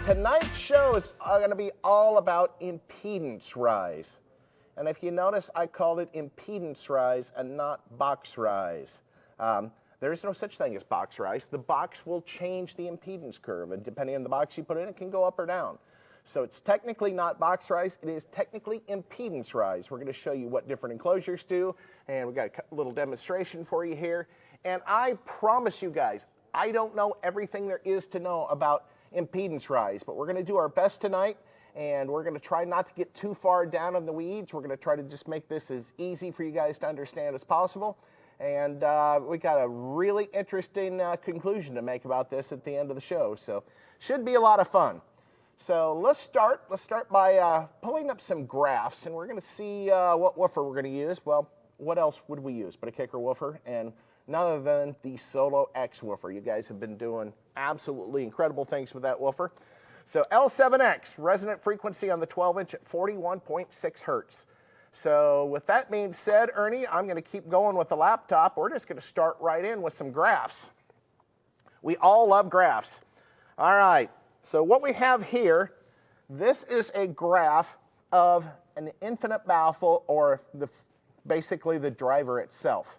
Tonight's show is going to be all about impedance rise. And if you notice, I called it impedance rise and not box rise. There is no such thing as box rise. The box will change the impedance curve, and depending on the box you put in, it can go up or down. So it's technically not box rise, it is technically impedance rise. We're going to show you what different enclosures do, and we've got a little demonstration for you here. And I promise you guys, I don't know everything there is to know about impedance rise, but we're going to do our best tonight, and we're going to try not to get too far down in the weeds. We're going to try to just make this as easy for you guys to understand as possible. And we got a really interesting conclusion to make about this at the end of the show, so should be a lot of fun. So let's start by pulling up some graphs, and we're going to see what woofer we're going to use. Well, what else would we use but a KICKER woofer, and none other than the Solo X woofer. You guys have been doing absolutely incredible things with that woofer. So L7X, resonant frequency on the 12-inch at 41.6 hertz. So with that being said, Ernie, I'm going to keep going with the laptop. We're just going to start right in with some graphs. We all love graphs. All right, so what we have here, this is a graph of an infinite baffle, or basically the driver itself.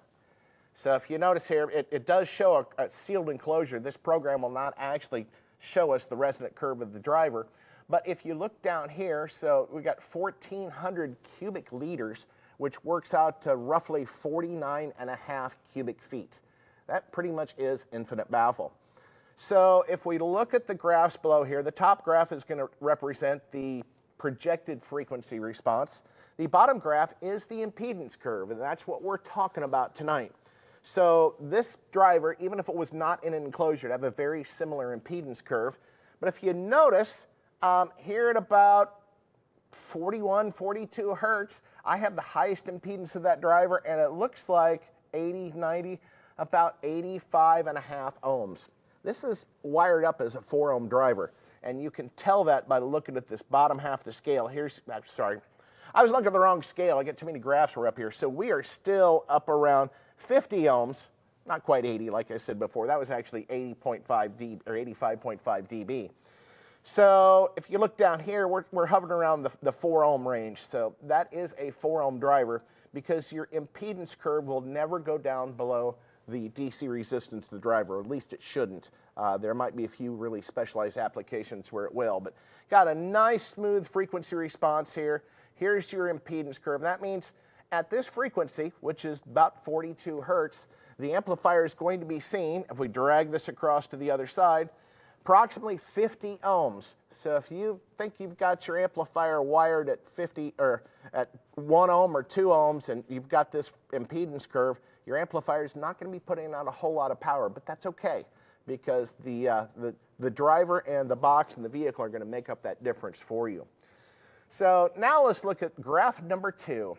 So if you notice here, it does show a sealed enclosure. This program will not actually show us the resonant curve of the driver. But if you look down here, so we got 1,400 cubic liters, which works out to roughly 49.5 cubic feet. That pretty much is infinite baffle. So if we look at the graphs below here, the top graph is going to represent the projected frequency response. The bottom graph is the impedance curve, and that's what we're talking about tonight. So this driver, even if it was not in an enclosure, would have a very similar impedance curve. But if you notice, here at about 41, 42 hertz, I have the highest impedance of that driver, and it looks like 80, 90, about 85.5 ohms. This is wired up as a 4 ohm driver, and you can tell that by looking at this bottom half of the scale. Sorry, I was looking at the wrong scale. I get too many graphs were up here. So we are still up around 50 ohms, not quite 80 like I said before. That was actually 80.5 dB or 85.5 dB. So if you look down here, we're hovering around the 4 ohm range. So that is a 4 ohm driver, because your impedance curve will never go down below the DC resistance of the driver, or at least it shouldn't. There might be a few really specialized applications where it will, but got a nice smooth frequency response here. Here's your impedance curve. That means at this frequency, which is about 42 hertz, the amplifier is going to be seen, if we drag this across to the other side, approximately 50 ohms. So if you think you've got your amplifier wired at 50 or at 1 ohm or 2 ohms, and you've got this impedance curve, your amplifier is not going to be putting out a whole lot of power, but that's okay, because the driver and the box and the vehicle are going to make up that difference for you. So now let's look at graph number 2.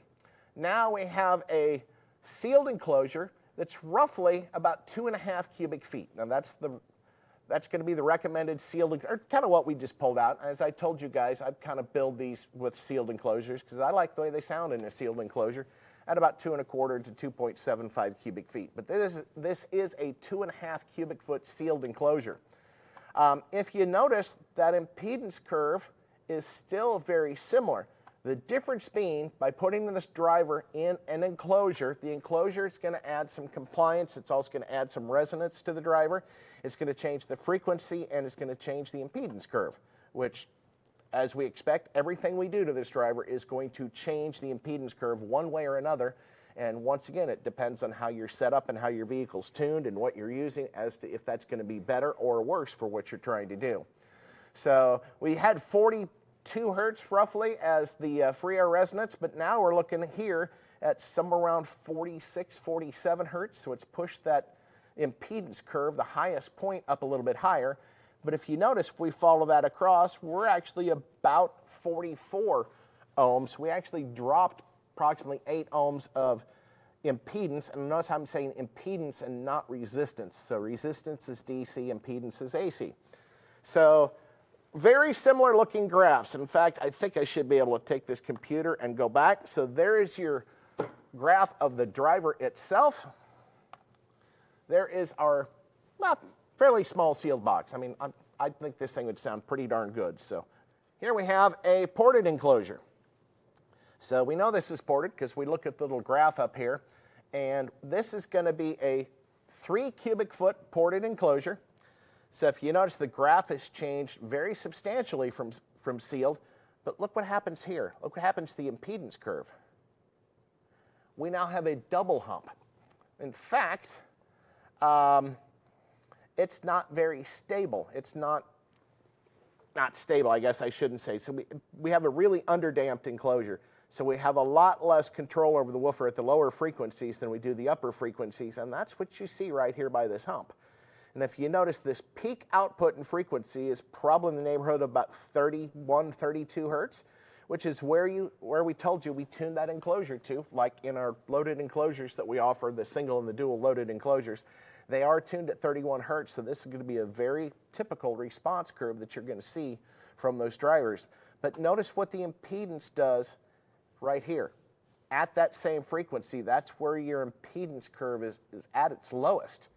Now we have a sealed enclosure that's roughly about 2.5 cubic feet. Now that's going to be the recommended sealed, or kind of what we just pulled out. As I told you guys, I've kind of build these with sealed enclosures because I like the way they sound in a sealed enclosure at about 2.25 to 2.75 cubic feet. But this is a 2.5 cubic foot sealed enclosure. If you notice, that impedance curve is still very similar. The difference being, by putting this driver in an enclosure, the enclosure is going to add some compliance. It's also going to add some resonance to the driver. It's going to change the frequency, and it's going to change the impedance curve, which, as we expect, everything we do to this driver is going to change the impedance curve one way or another. And once again, it depends on how you're set up and how your vehicle's tuned and what you're using as to if that's going to be better or worse for what you're trying to do. So we had 42 hertz roughly as the free air resonance, but now we're looking here at somewhere around 46, 47 hertz. So it's pushed that impedance curve, the highest point, up a little bit higher. But if you notice, if we follow that across, we're actually about 44 ohms. We actually dropped approximately 8 ohms of impedance. And notice I'm saying impedance and not resistance. So resistance is DC, impedance is AC. So very similar looking graphs. In fact, I think I should be able to take this computer and go back. So there is your graph of the driver itself. There is our fairly small sealed box. I mean, I think this thing would sound pretty darn good. So here we have a ported enclosure. So we know this is ported because we look at the little graph up here, and this is going to be a 3 cubic foot ported enclosure. So if you notice, the graph has changed very substantially from sealed, but look what happens here. Look what happens to the impedance curve. We now have a double hump. In fact, it's not very stable. It's not stable, I guess I shouldn't say. So we have a really underdamped enclosure. So we have a lot less control over the woofer at the lower frequencies than we do the upper frequencies, and that's what you see right here by this hump. And if you notice, this peak output in frequency is probably in the neighborhood of about 31, 32 hertz, which is where we told you we tuned that enclosure to, like in our loaded enclosures that we offer, the single and the dual loaded enclosures. They are tuned at 31 hertz, so this is going to be a very typical response curve that you're going to see from those drivers. But notice what the impedance does right here. At that same frequency, that's where your impedance curve is at its lowest.